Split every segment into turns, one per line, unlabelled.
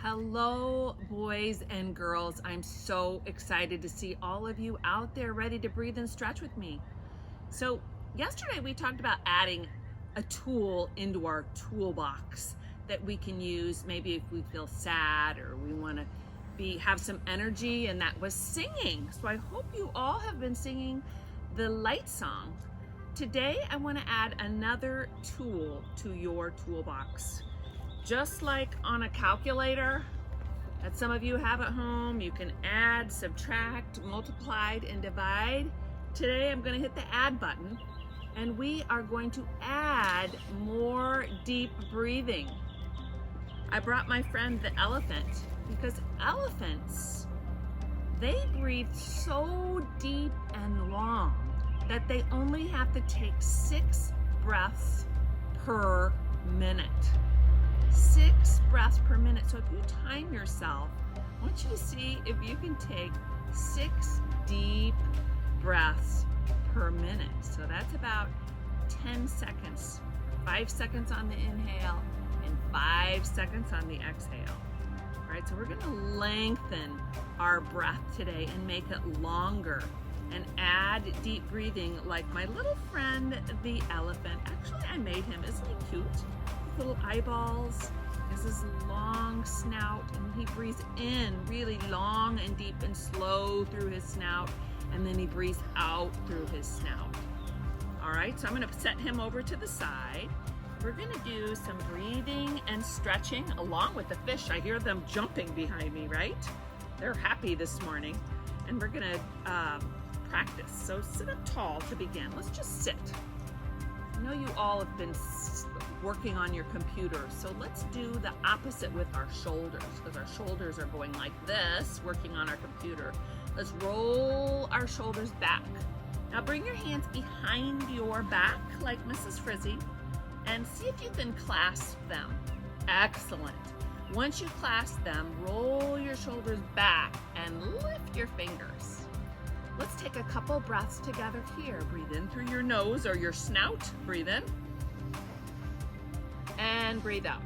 Hello, boys and girls. I'm so excited to see all of you out there ready to breathe and stretch with me. So yesterday we talked about adding a tool into our toolbox that we can use maybe if we feel sad or we want to have some energy, and that was singing. So I hope you all have been singing the light song. Today I want to add another tool to your toolbox. Just like on a calculator that some of you have at home, you can add, subtract, multiply, and divide. Today I'm going to hit the add button, and we are going to add more deep breathing. I brought my friend the elephant because elephants, they breathe so deep and long that they only have to take 6 breaths per minute. 6 breaths per minute. So if you time yourself, I want you to see if you can take 6 deep breaths per minute. So that's about 10 seconds. 5 seconds on the inhale and 5 seconds on the exhale. All right, so we're gonna lengthen our breath today and make it longer and add deep breathing like my little friend, the elephant. Actually, I made him. Isn't he cute? Little eyeballs, has his long snout, and he breathes in really long and deep and slow through his snout, and then he breathes out through his snout. All right, so I'm going to set him over to the side. We're going to do some breathing and stretching along with the fish. I hear them jumping behind me, right? They're happy this morning, and we're going to practice. So sit up tall to begin. Let's just sit. I know you all have been working on your computer, so let's do the opposite with our shoulders, because our shoulders are going like this, working on our computer. Let's roll our shoulders back. Now bring your hands behind your back like Mrs. Frizzy and see if you can clasp them. Excellent. Once you clasp them, roll your shoulders back and lift your fingers. Let's take a couple breaths together here. Breathe in through your nose or your snout. Breathe in. And breathe out.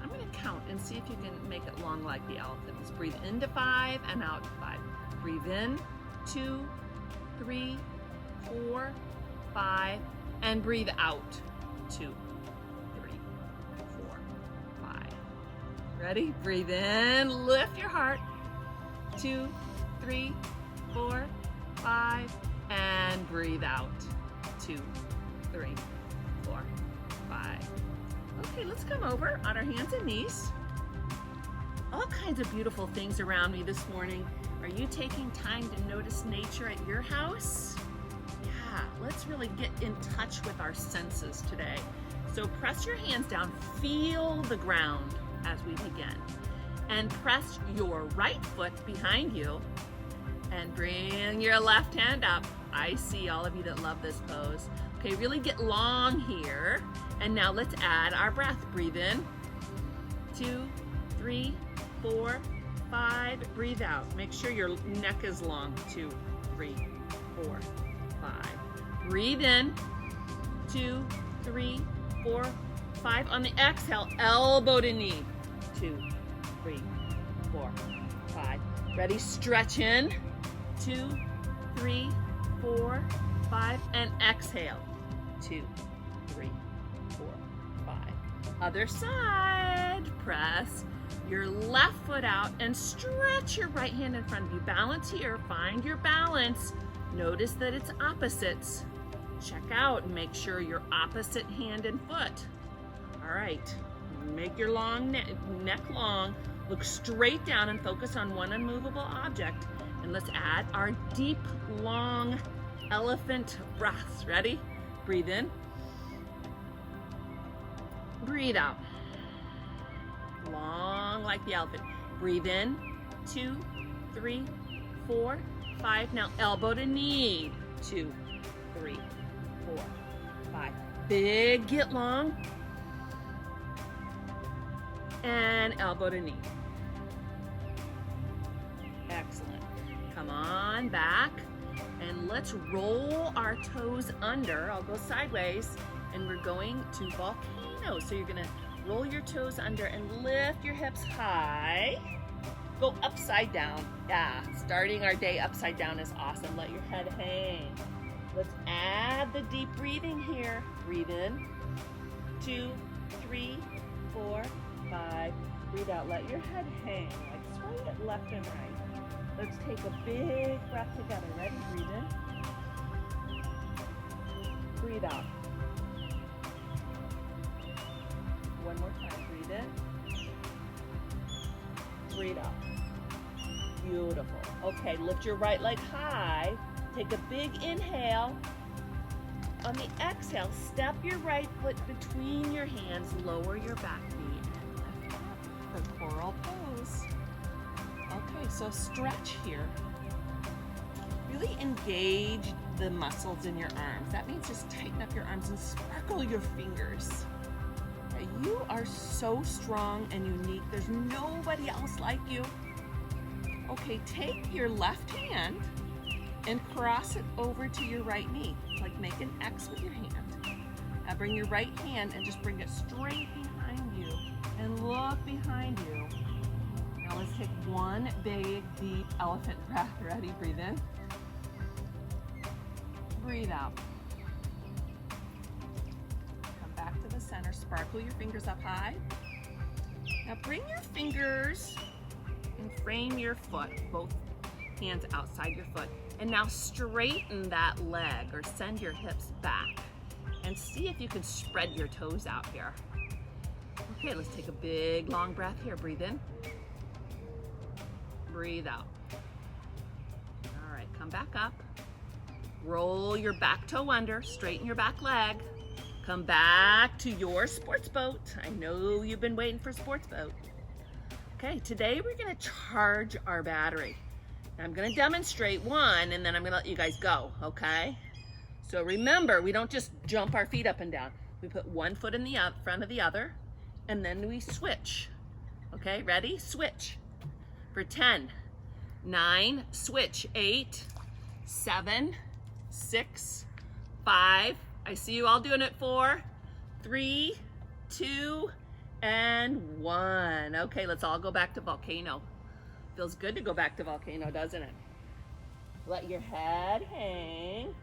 I'm going to count and see if you can make it long like the elephants. Breathe into 5 and out 5. Breathe in 2, 3, 4, 5, and breathe out 2, 3, 4, 5. Ready? Breathe in, lift your heart. 2, 3, 4, 5, and breathe out. 2, 3, 4, 5. Okay, let's come over on our hands and knees. All kinds of beautiful things around me this morning. Are you taking time to notice nature at your house? Yeah, let's really get in touch with our senses today. So press your hands down, feel the ground as we begin. And press your right foot behind you and bring your left hand up. I see all of you that love this pose. Okay, really get long here. And now let's add our breath. Breathe in. 2, 3, 4, 5. Breathe out. Make sure your neck is long. 2, 3, 4, 5. Breathe in. 2, 3, 4, 5. On the exhale, elbow to knee. 2, 3, 4, 5. Ready? Stretch in. 2, 3, 4, 5. And exhale. 2, 3, 4, 5. Other side. Press your left foot out and stretch your right hand in front of you. Balance here. Find your balance. Notice that it's opposites. Check out and make sure your opposite hand and foot. All right. Make your long neck long. Look straight down and focus on one unmovable object. And let's add our deep, long elephant breaths. Ready? Breathe in. Breathe out. Long like the elephant. Breathe in. 2, 3, 4, 5. Now elbow to knee. 2, 3, 4, 5. Big, get long. And elbow to knee. Excellent. Come on back. And let's roll our toes under. I'll go sideways. And we're going to volcano. So you're going to Roll your toes under and lift your hips high. Go upside down. Yeah, starting our day upside down is awesome. Let your head hang. Let's add the deep breathing here. Breathe in. 2, 3, 4, 5. Breathe out. Let your head hang. Like sway it left and right. Let's take a big breath together. Ready? Breathe in. Breathe out. One more time. Breathe in. Breathe out. Beautiful. Okay, lift your right leg high. Take a big inhale. On the exhale, step your right foot between your hands. Lower your back knee and lift up the coral pose. Okay, so stretch here. Really engage the muscles in your arms. That means just tighten up your arms and sparkle your fingers. You are so strong and unique. There's nobody else like you. Okay, take your left hand and cross it over to your right knee. It's like make an X with your hand. Now bring your right hand and just bring it straight behind you and look behind you. Now let's take one big, deep elephant breath. Ready? Breathe in. Breathe out. Back to the center, sparkle your fingers up high. Now bring your fingers and frame your foot, both hands outside your foot. And now straighten that leg or send your hips back and see if you can spread your toes out here. Okay, let's take a big long breath here. Breathe in. Breathe out. All right, come back up. Roll your back toe under, straighten your back leg. Come back to your sports boat. I know you've been waiting for sports boat. Okay, today we're gonna charge our battery. I'm gonna demonstrate one and then I'm gonna let you guys go, okay? So remember, we don't just jump our feet up and down. We put one foot in the front of the other and then we switch. Okay, ready? Switch. For 10, 9, switch, 8, 7, 6, 5, I see you all doing it. 4, 3, 2, and 1. Okay, let's all go back to volcano. Feels good to go back to volcano, doesn't it? Let your head hang.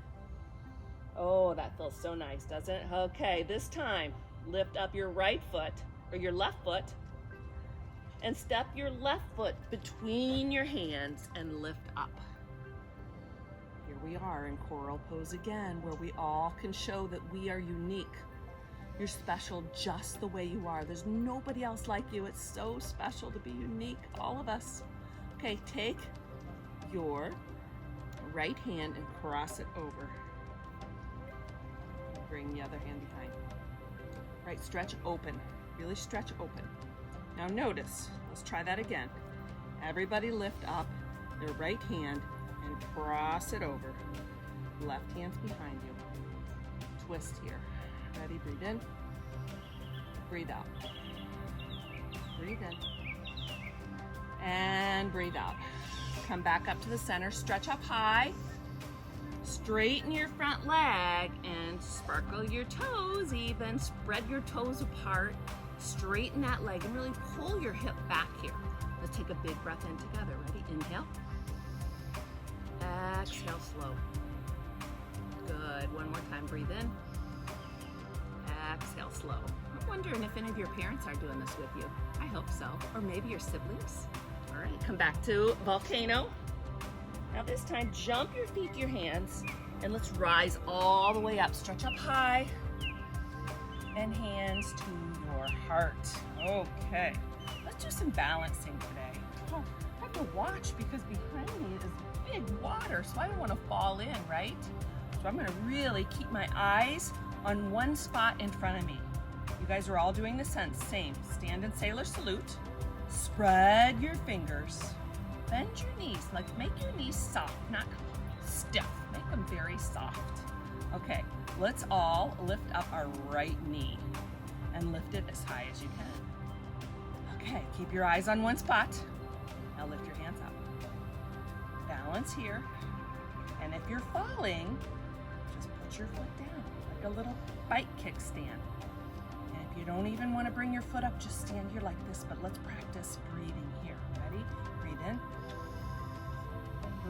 Oh, that feels so nice, doesn't it? Okay, this time, lift up your right foot, or your left foot, and step your left foot between your hands and lift up. Here we are in coral pose again, where we all can show that we are unique. You're special just the way you are. There's nobody else like you. It's so special to be unique, all of us. Okay, take your right hand and cross it over. Bring the other hand behind. Right, stretch open. Really stretch open. Now notice, let's try that again. Everybody lift up their right hand and cross it over. Left hand's behind you. Twist here. Ready? Breathe in. Breathe out. Breathe in. And breathe out. Come back up to the center. Stretch up high. Straighten your front leg and sparkle your toes even. Spread your toes apart. Straighten that leg and really pull your hip back here. Let's take a big breath in together. Ready? Inhale. Exhale slow. Good. One more time. Breathe in. Exhale slow. I'm wondering if any of your parents are doing this with you. I hope so. Or maybe your siblings. All right, come back to volcano. Now this time, jump your feet to your hands and let's rise all the way up. Stretch up high and hands to your heart. Okay, let's do some balancing today. Oh, I have to watch because behind me is big water, so I don't want to fall in, right? So I'm gonna really keep my eyes on one spot in front of me. You guys are all doing the same. Stand in sailor salute. Spread your fingers. Bend your knees, like make your knees soft, not stiff. Make them very soft. Okay, let's all lift up our right knee and lift it as high as you can. Okay, keep your eyes on one spot. Now lift your hands up. Balance here. And if you're falling, just put your foot down, like a little bike kickstand. And if you
don't even want to bring your foot up, just stand here like this, but let's practice breathing here. Ready? Breathe in.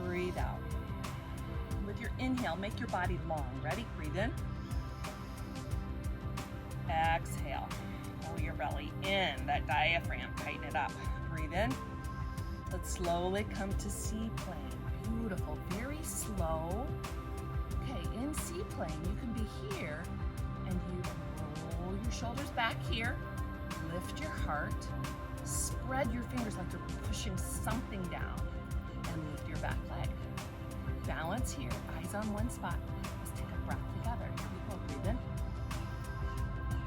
Breathe out. With your inhale, make your body long. Ready? Breathe in. Exhale. Pull your belly in, that diaphragm, tighten it up. Breathe in. Let's slowly come to seaplane. Beautiful, very slow. Okay, in seaplane, you can be here and you roll your shoulders back here, lift your heart, spread your fingers like you're pushing something down, and lift your back leg. Balance here, eyes on one spot. Let's take a breath together. Here we go, breathe in.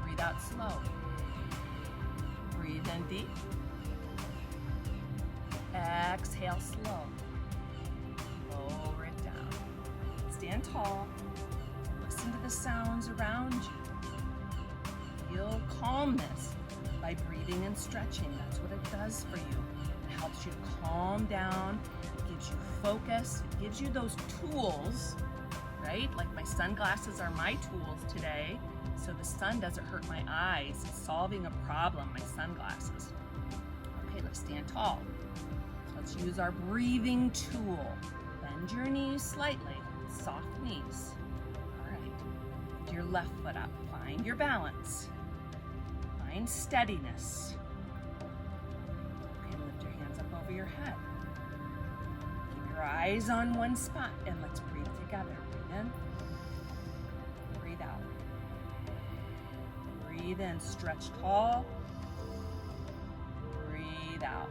Breathe out slow. Breathe in deep. Exhale slow. Lower it down. Stand tall. Listen to the sounds around you. Feel calmness by breathing and stretching. That's what it does for you. It helps you to calm down. It gives you focus. It gives you those tools, right? Like my sunglasses are my tools today, so the sun doesn't hurt my eyes. It's solving a problem, my sunglasses. Okay, let's stand tall. Let's use our breathing tool. Bend your knees slightly, soft knees. All right, lift your left foot up. Find your balance. Find steadiness. Okay, lift your hands up over your head. Keep your eyes on one spot and let's breathe together. Breathe in. Breathe out. Breathe in, stretch tall. Breathe out.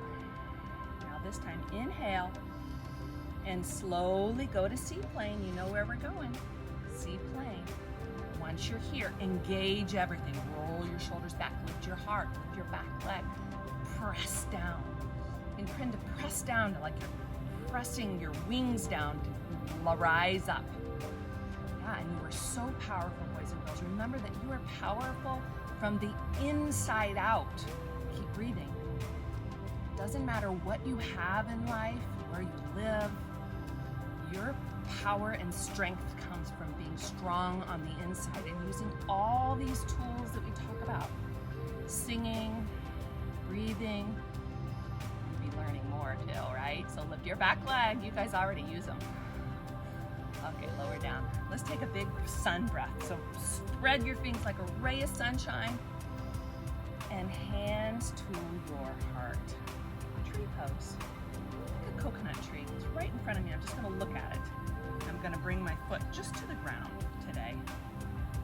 Now this time, inhale and slowly go to seaplane. You know where we're going. Seaplane. Once you're here, engage everything. Roll your shoulders back, lift your heart, lift your back leg. Press down. And try to press down like you're pressing your wings down to rise up. Yeah, and you are so powerful, boys and girls. Remember that you are powerful from the inside out. Keep breathing. Doesn't matter what you have in life, where you live, your power and strength comes from being strong on the inside and using all these tools that we talk about. Singing, breathing. You'll be learning more too, right? So lift your back leg. You guys already use them. Okay, lower down. Let's take a big sun breath. So spread your wings like a ray of sunshine and hands to your heart. Tree pose. Like a coconut tree. It's right in front of me. I'm just going to look at it. I'm going to bring my foot just to the ground today.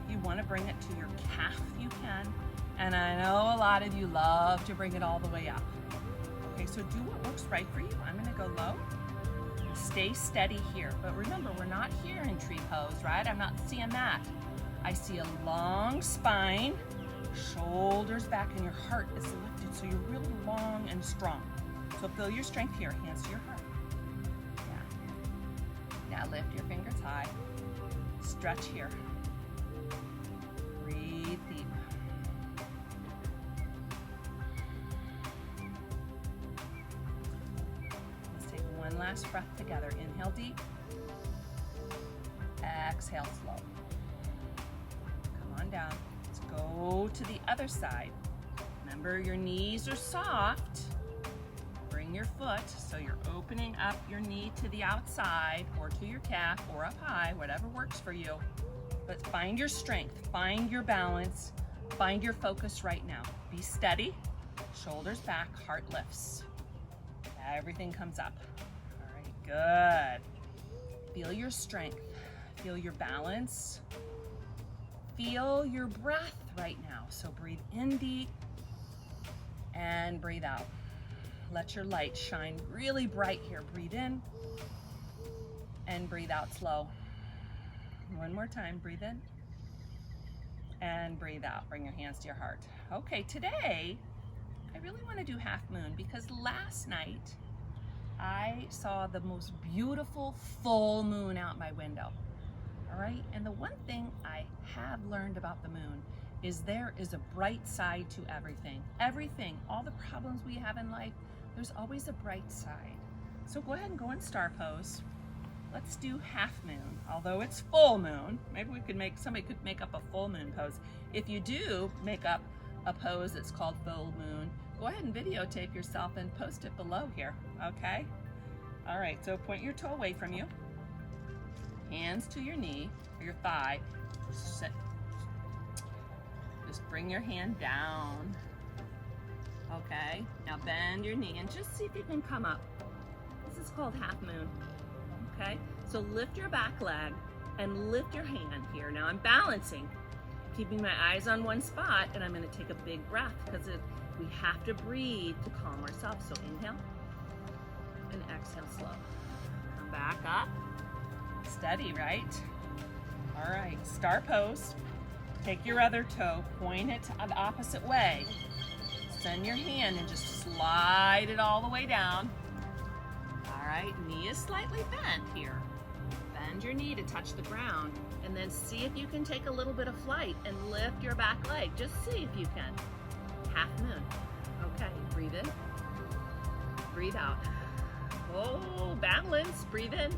If you want to bring it to your calf, you can. And I know a lot of you love to bring it all the way up. Okay, so do what works right for you. I'm going to go low. Stay steady here. But remember, we're not here in tree pose, right? I'm not seeing that. I see a long spine, shoulders back, and your heart is lifted, so you're really long and strong. So feel your strength here, hands to your heart. Yeah. Now lift your fingers high. Stretch here. Breathe deep. Let's take one last breath together. Inhale deep. Exhale slow. Come on down. Let's go to the other side. Remember, your knees are soft. Bring your foot so you're opening up your knee to the outside or to your calf or up high, whatever works for you. But find your strength, find your balance, find your focus right now. Be steady, shoulders back, heart lifts. Everything comes up. All right, good. Feel your strength, feel your balance, feel your breath right now. So breathe in deep and breathe out. Let your light shine really bright here. Breathe in and breathe out slow. One more time, breathe in and breathe out. Bring your hands to your heart. Okay, today I really want to do half moon because last night I saw the most beautiful full moon out my window. All right, and the one thing I have learned about the moon is there is a bright side to everything. Everything, all the problems we have in life, there's always a bright side. So go ahead and go in star pose. Let's do half moon, although it's full moon. Maybe somebody could make up a full moon pose. If you do make up a pose that's called full moon, go ahead and videotape yourself and post it below here, okay? All right, so point your toe away from you. Hands to your knee or your thigh. Sit. Just bring your hand down. Okay, now bend your knee and just see if you can come up. This is called half moon, okay? So lift your back leg and lift your hand here. Now I'm balancing, keeping my eyes on one spot, and I'm gonna take a big breath because we have to breathe to calm ourselves. So inhale and exhale slow. Come back up, steady, right? All right, star pose. Take your other toe, point it the opposite way. Send your hand and just slide it all the way down. All right, knee is slightly bent here. Bend your knee to touch the ground, and then see if you can take a little bit of flight and lift your back leg. Just see if you can. Half moon. Okay, breathe in, breathe out. Oh, balance, breathe in,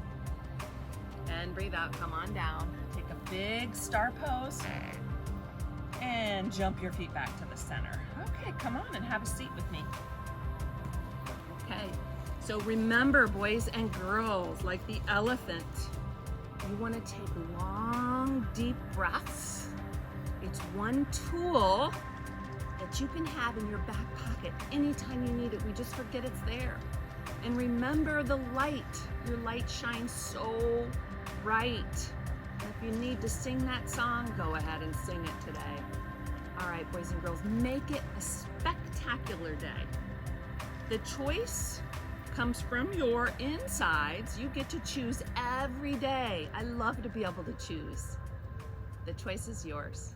and breathe out, come on down. Take a big star pose, and jump your feet back to the center. Okay, come on and have a seat with me. Okay, so remember, boys and girls, like the elephant, you want to take long, deep breaths. It's one tool that you can have in your back pocket anytime you need it. We just forget it's there. And remember the light. Your light shines so bright. If you need to sing that song, go ahead and sing it today. All right, boys and girls, make it a spectacular day. The choice comes from your insides. You get to choose every day. I love to be able to choose. The choice is yours.